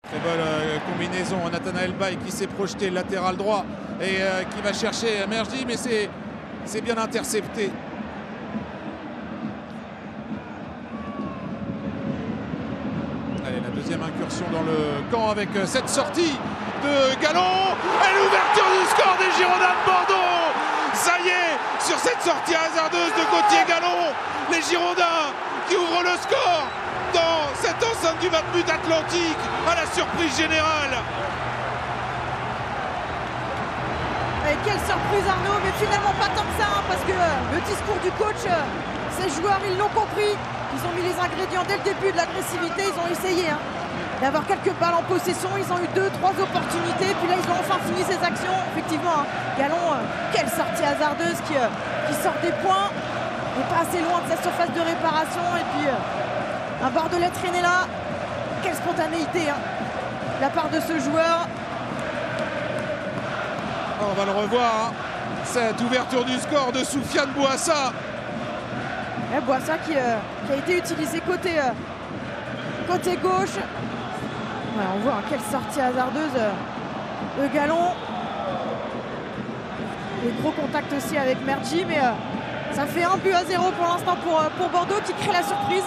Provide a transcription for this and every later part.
Très bonne combinaison, Nathanaël Baye qui s'est projeté latéral droit et qui va chercher Mergi, mais c'est bien intercepté. Allez, la deuxième incursion dans le camp avec cette sortie de Gallon et l'ouverture du score des Girondins de Bordeaux. Ça y est, sur cette sortie hasardeuse de Gauthier Gallon, les Girondins qui ouvrent le score dans cette enceinte du Matmut Atlantique à la surprise générale. Et quelle surprise Arnaud, mais finalement pas tant que ça, hein, parce que le discours du coach, ces joueurs ils l'ont compris, ils ont mis les ingrédients dès le début de l'agressivité, ils ont essayé d'avoir quelques balles en possession, ils ont eu 2-3 opportunités, puis là ils ont enfin fini ces actions. Effectivement, Gallon, quelle sortie hasardeuse qui sort des points, n'est pas assez loin de sa surface de réparation, et puis un Bordelais traîné là, quelle spontanéité de la part de ce joueur. On va le revoir, cette ouverture du score de Soufiane Bouassa. Et Bouassa qui a été utilisé côté gauche. Voilà, on voit quelle sortie hasardeuse de Gallon. Et gros contact aussi avec Mergi, mais ça fait 1-0 pour l'instant pour Bordeaux qui crée la surprise.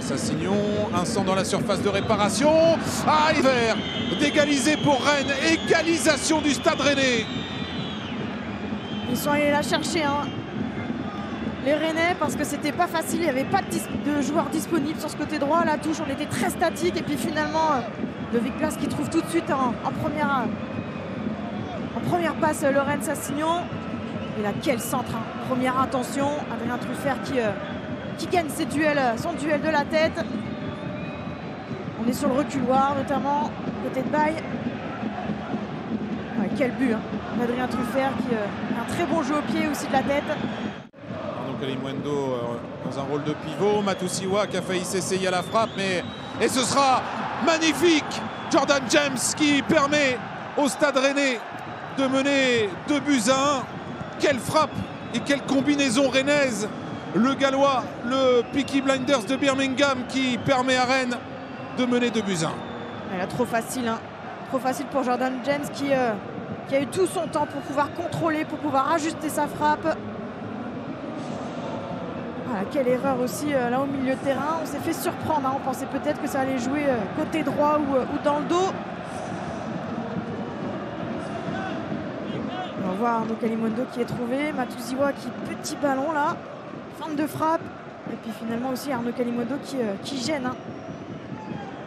Sassignon, instant dans la surface de réparation. Ah, Hiver, d'égaliser pour Rennes, égalisation du Stade Rennais. Ils sont allés la chercher, les Rennais, parce que c'était pas facile, il n'y avait pas de joueurs disponibles sur ce côté droit. La touche, on était très statique, et puis finalement, Lovic Plas qui trouve tout de suite en première passe Lorraine Sassignon. Et là, quel centre, première intention, Adrien Truffert qui gagne son duel de la tête. On est sur le reculoir, notamment côté de Baye. Ouais, quel but, Adrien Truffert qui a un très bon jeu au pied aussi de la tête. Arnaud Kalimuendo dans un rôle de pivot. Matoussiwa qui a failli s'essayer à la frappe, et ce sera magnifique. Jordan James qui permet au Stade Rennais de mener 2-1. Quelle frappe et quelle combinaison rennaise. Le Gallois, le Peaky Blinders de Birmingham qui permet à Rennes de mener 2-1. Elle a trop facile, trop facile pour Jordan James qui a eu tout son temps pour pouvoir contrôler, pour pouvoir ajuster sa frappe. Voilà, quelle erreur aussi là au milieu de terrain. On s'est fait surprendre, on pensait peut-être que ça allait jouer côté droit ou dans le dos. On va voir Arnaud Kalimuendo qui est trouvé, Matouziwa qui petit ballon là. Fin de frappe, et puis finalement aussi Arnaud Kalimuendo qui gêne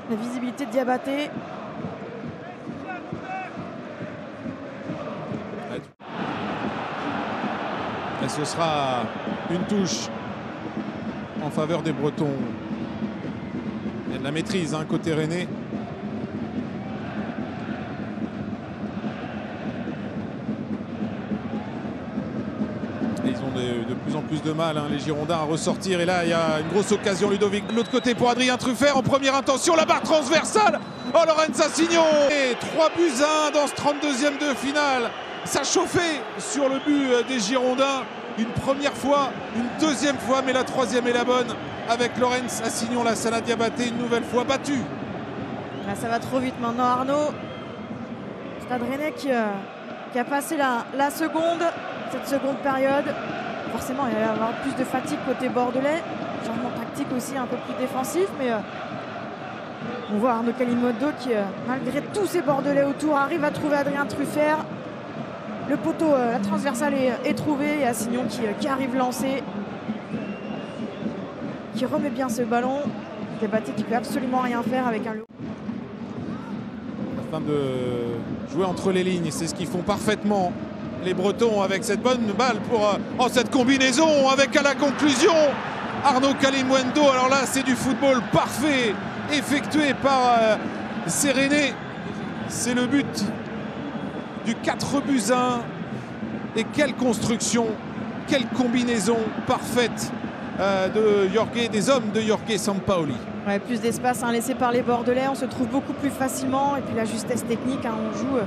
la visibilité de Diabaté. Et ce sera une touche en faveur des Bretons. Il y a de la maîtrise côté rennais. Ils ont de plus en plus de mal, les Girondins, à ressortir. Et là, il y a une grosse occasion, Ludovic. De l'autre côté pour Adrien Truffert en première intention. La barre transversale. Oh, Lorraine Sassignon. Et 3-1 dans ce 32e de finale. Ça chauffait sur le but des Girondins. Une première fois, une deuxième fois, mais la troisième est la bonne. Avec Lorraine Sassignon, la Sana Diabaté, une nouvelle fois battue. Là, ça va trop vite maintenant, Arnaud. Stade Rennais qui a passé la seconde. Cette seconde période, forcément il va y avoir plus de fatigue côté bordelais, changement tactique aussi un peu plus défensif, mais on voit Arnaud Kalimuendo qui, malgré tous ces bordelais autour, arrive à trouver Adrien Truffert. Le poteau, la transversale est trouvée, et Assignon qui arrive lancé, qui remet bien ce ballon. Diabaté qui peut absolument rien faire avec un lot. Afin de jouer entre les lignes, c'est ce qu'ils font parfaitement. Les Bretons avec cette bonne balle pour cette combinaison avec à la conclusion Arnaud Kalimuendo. Alors là, c'est du football parfait effectué par ces Rennais. C'est le but du 4-1. Et quelle construction, quelle combinaison parfaite des hommes de Jorge Sampaoli. Ouais, plus d'espace laissé par les Bordelais, on se trouve beaucoup plus facilement, et puis la justesse technique, on joue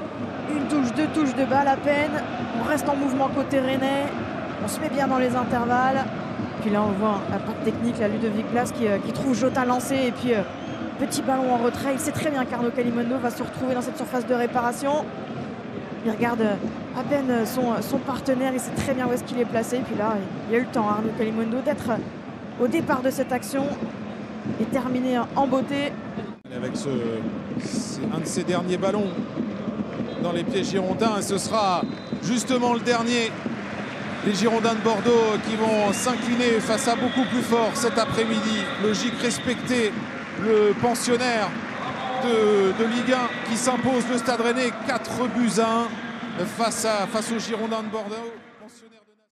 une touche, deux touches de balle à peine, on reste en mouvement côté rennais, on se met bien dans les intervalles, puis là, on voit la patte technique, la Ludovic Blas qui trouve Jotin lancé. Et puis, petit ballon en retrait. Il sait très bien qu'Arnaud Kalimuendo va se retrouver dans cette surface de réparation. Il regarde à peine son partenaire. Il sait très bien où est-ce qu'il est placé. Et puis là, il y a eu le temps, Arnaud Kalimuendo, d'être au départ de cette action et terminer en beauté. Avec un de ses derniers ballons dans les pieds girondins. Et ce sera justement le dernier. Les Girondins de Bordeaux qui vont s'incliner face à beaucoup plus fort cet après-midi. Logique respectée, le pensionnaire de Ligue 1 qui s'impose le Stade Rennais 4 buts à 1 face aux Girondins de Bordeaux. Pensionnaire